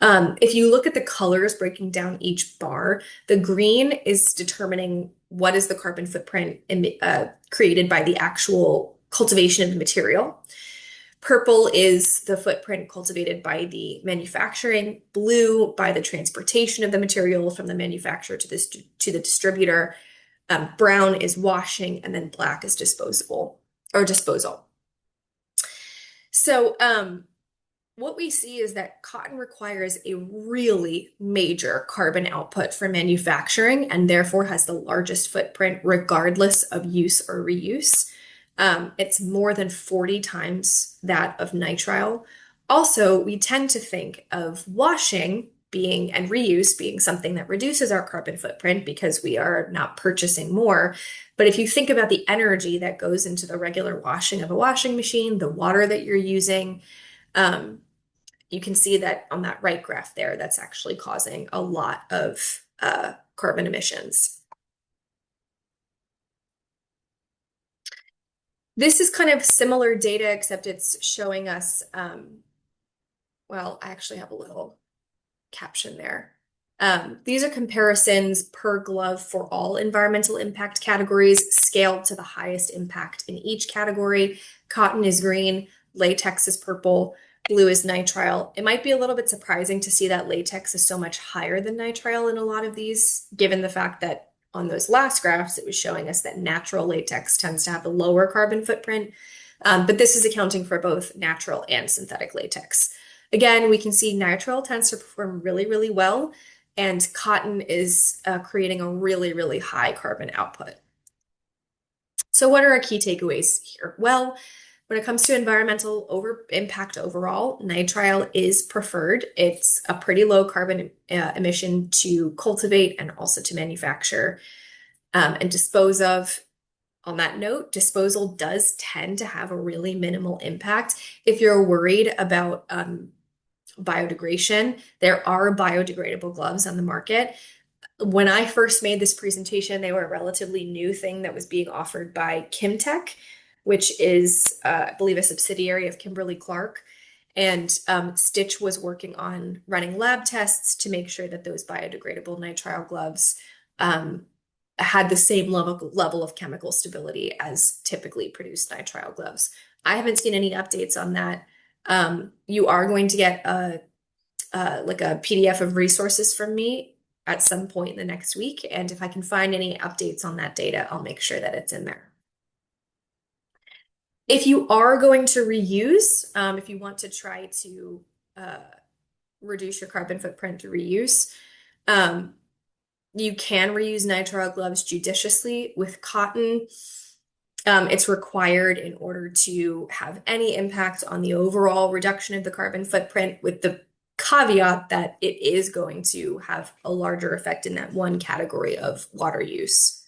S2: If you look at the colors breaking down each bar, the green is determining what is the carbon footprint created by the actual cultivation of the material. Purple is the footprint cultivated by the manufacturing, blue by the transportation of the material from the manufacturer to the distributor, brown is washing, and then black is disposable or disposal. So what we see is that cotton requires a really major carbon output for manufacturing and therefore has the largest footprint regardless of use or reuse. It's more than 40 times that of nitrile. Also, we tend to think of washing being and reuse being something that reduces our carbon footprint because we are not purchasing more. But if you think about the energy that goes into the regular washing of a washing machine, the water that you're using, you can see that on that right graph there, that's actually causing a lot of carbon emissions. This is kind of similar data, except it's showing us, well, I actually have a little caption there. These are comparisons per glove for all environmental impact categories, scaled to the highest impact in each category. Cotton is green, latex is purple, blue is nitrile. It might be a little bit surprising to see that latex is so much higher than nitrile in a lot of these, given the fact that on those last graphs, it was showing us that natural latex tends to have a lower carbon footprint. But this is accounting for both natural and synthetic latex. Again, we can see nitrile tends to perform really, really well, and cotton is creating a really, really high carbon output. So what are our key takeaways here? Well, when it comes to environmental impact overall, nitrile is preferred. It's a pretty low carbon emission to cultivate and also to manufacture and dispose of. On that note, disposal does tend to have a really minimal impact. If you're worried about biodegradation, there are biodegradable gloves on the market. When I first made this presentation, they were a relatively new thing that was being offered by Kimtech, which is, I believe, a subsidiary of Kimberly-Clark. And Stitch was working on running lab tests to make sure that those biodegradable nitrile gloves had the same level of chemical stability as typically produced nitrile gloves. I haven't seen any updates on that. You are going to get like a PDF of resources from me at some point in the next week. And if I can find any updates on that data, I'll make sure that it's in there. If you are going to reuse, if you want to try to uh, reduce your carbon footprint through reuse, um, you can reuse nitrile gloves judiciously. With cotton, it's required in order to have any impact on the overall reduction of the carbon footprint, with the caveat that it is going to have a larger effect in that one category of water use.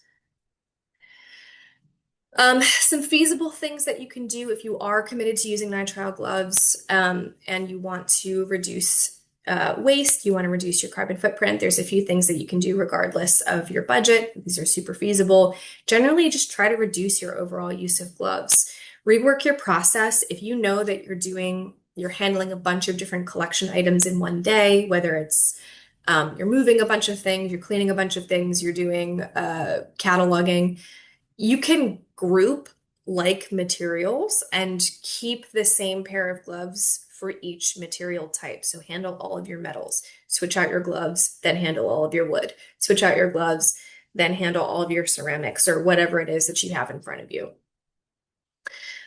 S2: Some feasible things that you can do if you are committed to using nitrile gloves, and you want to reduce waste, you want to reduce your carbon footprint. There's a few things that you can do regardless of your budget. These are super feasible. Generally, just try to reduce your overall use of gloves. Rework your process. If you know that you're handling a bunch of different collection items in one day, whether it's you're moving a bunch of things, you're cleaning a bunch of things, you're doing cataloging, you can group like materials and keep the same pair of gloves for each material type. So handle all of your metals, switch out your gloves, then handle all of your wood, switch out your gloves, then handle all of your ceramics or whatever it is that you have in front of you.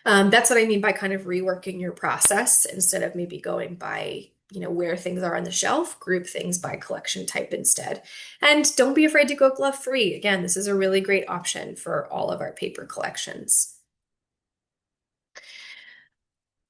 S2: That's what I mean by kind of reworking your process instead of maybe going by, where things are on the shelf, group things by collection type instead. And don't be afraid to go glove free. Again, this is a really great option for all of our paper collections.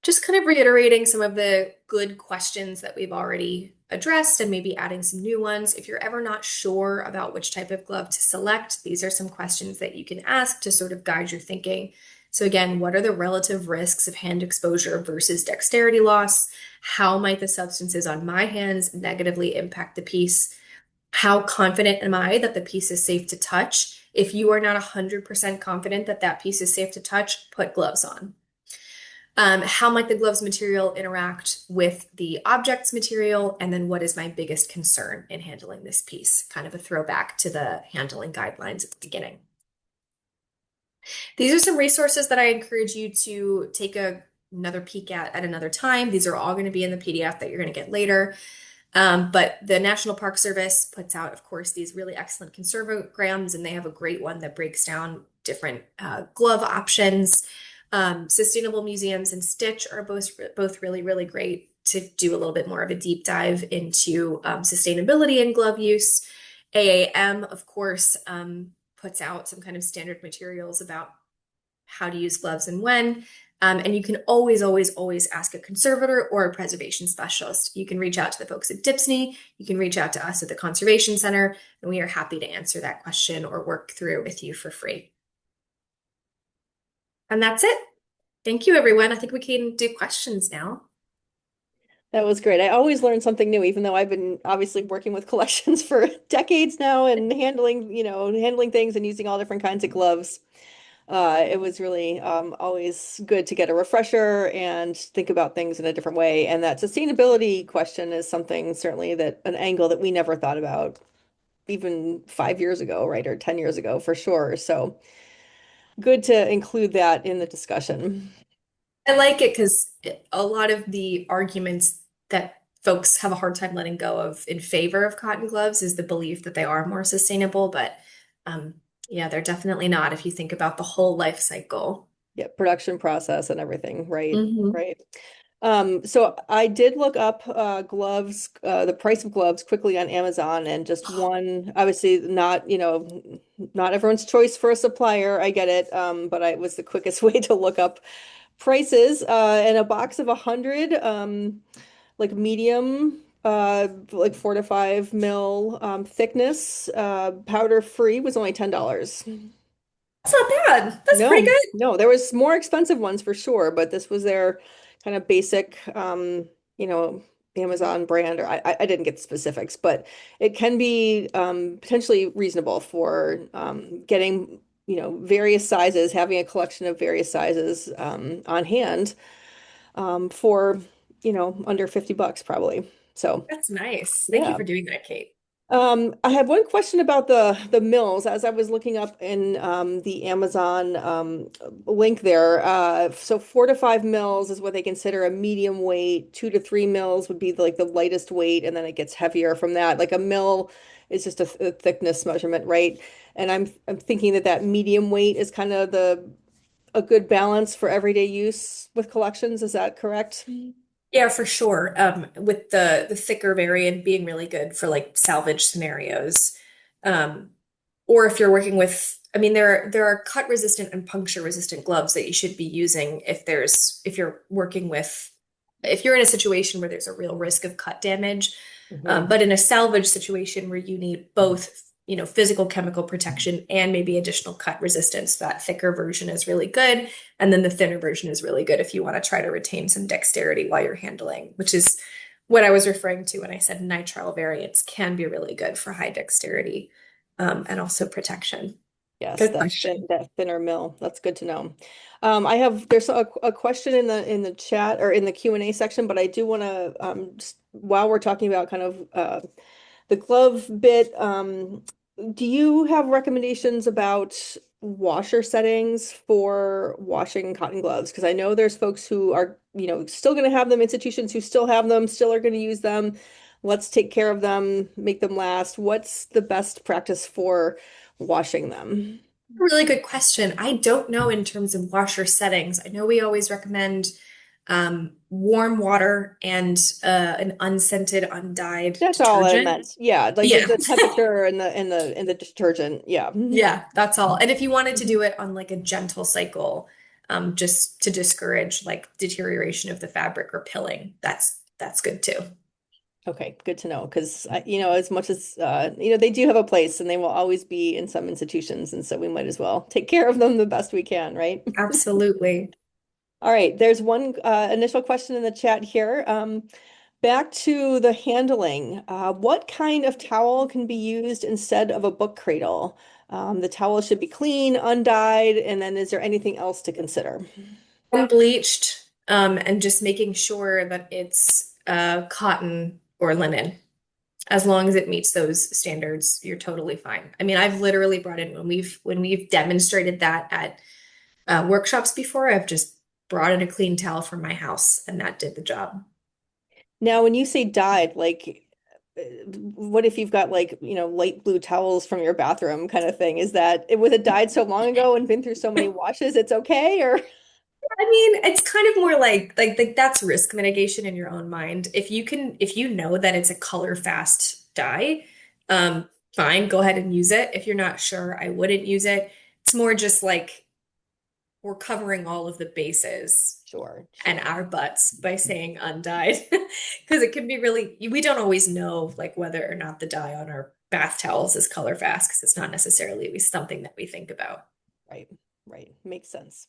S2: Just kind of reiterating some of the good questions that we've already addressed and maybe adding some new ones. If you're ever not sure about which type of glove to select, these are some questions that you can ask to sort of guide your thinking. So again, what are the relative risks of hand exposure versus dexterity loss? How might the substances on my hands negatively impact the piece? How confident am I that the piece is safe to touch? If you are not 100% confident that that piece is safe to touch, put gloves on. How might the gloves material interact with the object's material? And then what is my biggest concern in handling this piece? Kind of a throwback to the handling guidelines at the beginning. These are some resources that I encourage you to take another peek at another time. These are all going to be in the PDF that you're going to get later. But the National Park Service puts out, of course, these really excellent conservograms, and they have a great one that breaks down different glove options. Sustainable Museums and Stitch are both really, really great to do a little bit more of a deep dive into sustainability and glove use. AAM, of course, puts out some kind of standard materials about how to use gloves and when. And you can always, always, always ask a conservator or a preservation specialist. You can reach out to the folks at DIPSNY. You can reach out to us at the Conservation Center, and we are happy to answer that question or work through it with you for free. And that's it. Thank you, everyone. I think we can do questions now.
S1: That was great. I always learn something new, even though I've been obviously working with collections for decades now and handling things and using all different kinds of gloves. It was really always good to get a refresher and think about things in a different way. And that sustainability question is something certainly that an angle that we never thought about even 5 years ago, right? Or 10 years ago for sure. So good to include that in the discussion.
S2: I like it because a lot of the arguments that folks have a hard time letting go of in favor of cotton gloves is the belief that they are more sustainable, but um, yeah, they're definitely not if you think about the whole life cycle.
S1: Yeah, production process and everything, right?
S2: Hmm.
S1: Right. So I did look up gloves, the price of gloves quickly on Amazon and just one, obviously not, not everyone's choice for a supplier. I get it. But it was the quickest way to look up prices. And a box of 100, like medium, like 4 to 5 mil thickness, powder free was only $10.
S2: That's not bad. That's pretty
S1: No,
S2: good.
S1: no, there was more expensive ones for sure, but this was their kind of basic, you know, Amazon brand, or I didn't get the specifics, but it can be potentially reasonable for getting, various sizes, having a collection of various sizes on hand for, under $50 probably. So
S2: That's nice. Thank you
S1: yeah.
S2: for doing that, Kate.
S1: I have one question about the mills. As I was looking up in the Amazon link there, so 4 to 5 mils is what they consider a medium weight. 2 to 3 mils would be like the lightest weight, and then it gets heavier from that. Like a mil is just a, th a thickness measurement, right? And I'm thinking that that medium weight is kind of the a good balance for everyday use with collections. Is that correct?
S2: Yeah, for sure. With the thicker variant being really good for like salvage scenarios. Um, or if you're working with, I mean, there are cut resistant and puncture resistant gloves that you should be using if you're working with if you're in a situation where there's a real risk of cut damage.
S1: Hmm.
S2: But in a salvage situation where you need both, physical chemical protection and maybe additional cut resistance, that thicker version is really good. And then the thinner version is really good if you want to try to retain some dexterity while you're handling, which is what I was referring to when I said nitrile variants can be really good for high dexterity, and also protection.
S1: Yes,
S2: Good question.
S1: that thinner mill. That's good to know. There's a question in the chat or in the Q&A section, but I do want to just while we're talking about kind of the glove bit, do you have recommendations about washer settings for washing cotton gloves? Because I know there's folks who are, still going to have them, institutions who still have them, still are going to use them. Let's take care of them, make them last. What's the best practice for washing them?
S2: Really good question. I don't know in terms of washer settings. I know we always recommend warm water and an unscented, undyed
S1: That's all I
S2: detergent.
S1: meant. Yeah, like
S2: Yeah.
S1: the temperature and the detergent. Yeah.
S2: Yeah, that's all. And if you wanted to do it on like a gentle cycle, just to discourage like deterioration of the fabric or pilling, that's good too.
S1: Okay, good to know. Because as much as they do have a place, and they will always be in some institutions, and so we might as well take care of them the best we can, right?
S2: Absolutely.
S1: All right, there's one initial question in the chat here. Back to the handling. What kind of towel can be used instead of a book cradle? The towel should be clean, undyed, and then is there anything else to consider?
S2: Unbleached, and just making sure that it's cotton or linen. As long as it meets those standards, you're totally fine. I mean, I've literally brought in when we've demonstrated that at workshops before, I've just brought in a clean towel from my house and that did the job.
S1: Now, when you say dyed, like, what if you've got like, light blue towels from your bathroom kind of thing? Is that it was it dyed so long ago and been through so many washes, it's okay? Or
S2: I mean, it's kind of more like that's risk mitigation in your own mind. If you know that it's a color fast dye, fine, go ahead and use it. If you're not sure, I wouldn't use it. It's more just like we're covering all of the bases
S1: sure,
S2: and
S1: sure.
S2: our butts by saying undyed because it can be really we don't always know like whether or not the dye on our bath towels is color fast because it's not necessarily something that we think about.
S1: Right, right. Makes sense.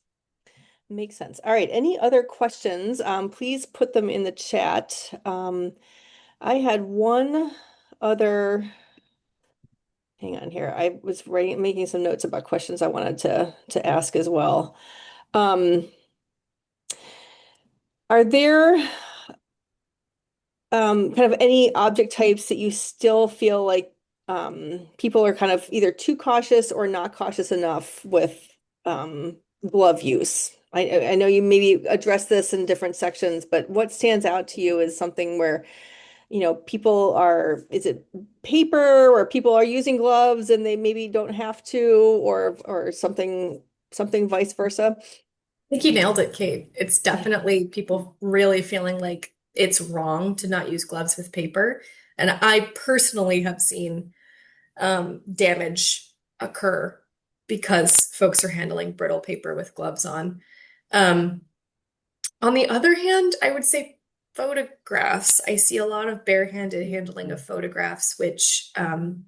S1: Makes sense. All right. Any other questions? Please put them in the chat. I had one other, hang on here. I was writing, making some notes about questions I wanted to ask as well. Um, are there kind of any object types that you still feel like people are kind of either too cautious or not cautious enough with glove use? I know you maybe address this in different sections, but what stands out to you is something where, people are, is it paper or people are using gloves and they maybe don't have to, or something vice versa?
S2: I think you nailed it, Kate. It's definitely people really feeling like it's wrong to not use gloves with paper. And I personally have seen damage occur because folks are handling brittle paper with gloves on. Um, on the other hand, I would say photographs. I see a lot of barehanded handling of photographs, which can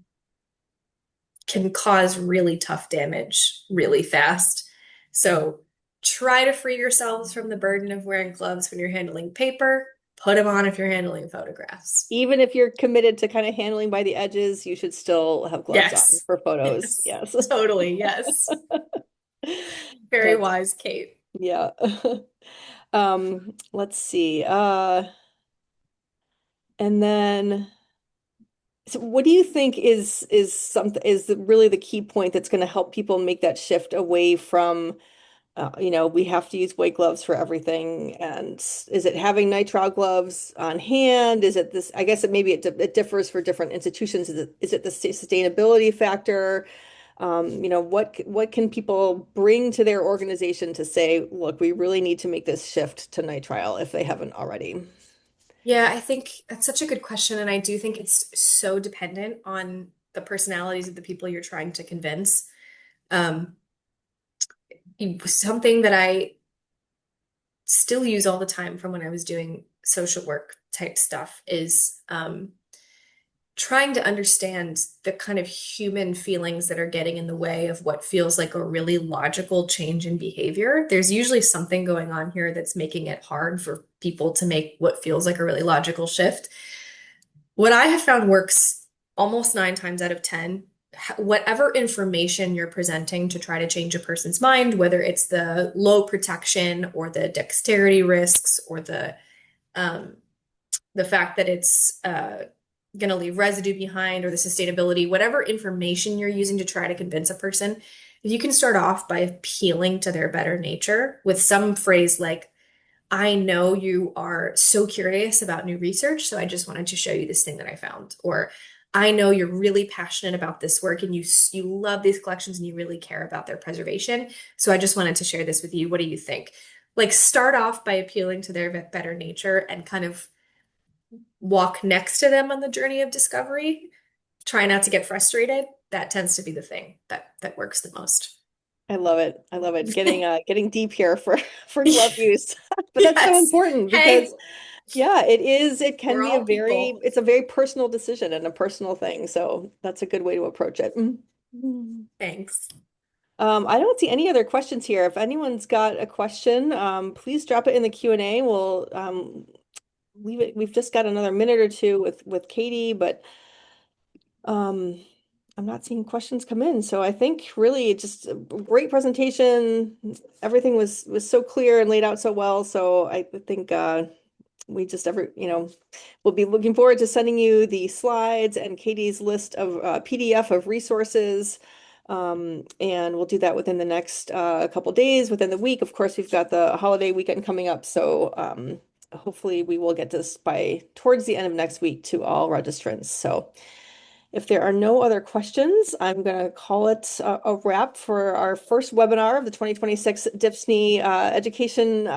S2: cause really tough damage really fast. So try to free yourselves from the burden of wearing gloves when you're handling paper. Put them on if you're handling photographs.
S1: Even if you're committed to kind of handling by the edges, you should still have gloves on
S2: Yes.
S1: for photos.
S2: Yes.
S1: Yes.
S2: Totally. Yes. Very
S1: That's
S2: wise, Kate.
S1: yeah. Let's see. And then So what do you think is really the key point that's going to help people make that shift away from we have to use white gloves for everything. And is it having nitrile gloves on hand? Is it this? I guess it differs for different institutions. Is it the sustainability factor? What can people bring to their organization to say, look, we really need to make this shift to nitrile if they haven't already?
S2: Yeah, I think that's such a good question. And I do think it's so dependent on the personalities of the people you're trying to convince. Um, Something that I still use all the time from when I was doing social work type stuff is trying to understand the kind of human feelings that are getting in the way of what feels like a really logical change in behavior. There's usually something going on here that's making it hard for people to make what feels like a really logical shift. What I have found works almost 9 times out of 10. Whatever information you're presenting to try to change a person's mind, whether it's the low protection or the dexterity risks or um, the fact that it's going to leave residue behind or the sustainability, whatever information you're using to try to convince a person, if you can start off by appealing to their better nature with some phrase like, I know you are so curious about new research, so I just wanted to show you this thing that I found. Or I know you're really passionate about this work and you love these collections and you really care about their preservation. So I just wanted to share this with you. What do you think? Like start off by appealing to their better nature and kind of walk next to them on the journey of discovery. Try not to get frustrated. That tends to be the thing that works the most.
S1: I love it. I love it. Getting deep here for for glove use. But that's so
S2: Yes.
S1: important because
S2: Hey,
S1: yeah, it can
S2: we're
S1: be
S2: all people.
S1: it's a very personal decision and a personal thing. So that's a good way to approach it. Mhm.
S2: Thanks.
S1: I don't see any other questions here. If anyone's got a question, please drop it in the Q&A. We'll leave it. We've just got another minute or two with Katie, but um, I'm not seeing questions come in. So I think really just a great presentation. Everything was so clear and laid out so well. So I think we just we'll be looking forward to sending you the slides and Katie's list of PDF of resources. And we'll do that within the next couple days, within the week. Of course, we've got the holiday weekend coming up, so hopefully we will get this by towards the end of next week to all registrants. So if there are no other questions, I'm going to call it a wrap for our first webinar of the 2026 DIPSNY Education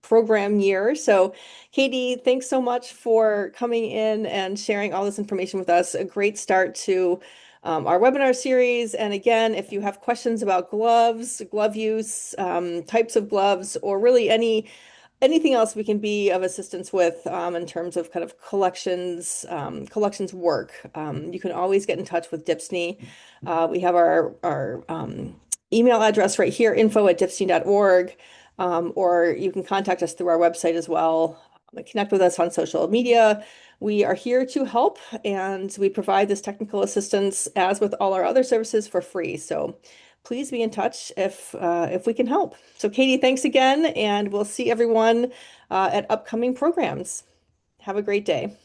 S1: program year. So, Katie, thanks so much for coming in and sharing all this information with us. A great start to our webinar series. And again, if you have questions about gloves, glove use, types of gloves, or really anything else we can be of assistance with in terms of kind of collections work. You can always get in touch with DIPSNY. We have our email address right here, info@dipsny.org, or you can contact us through our website as well. Connect with us on social media. We are here to help, and we provide this technical assistance as with all our other services for free. So please be in touch if we can help. So Katie, thanks again, and we'll see everyone at upcoming programs. Have a great day.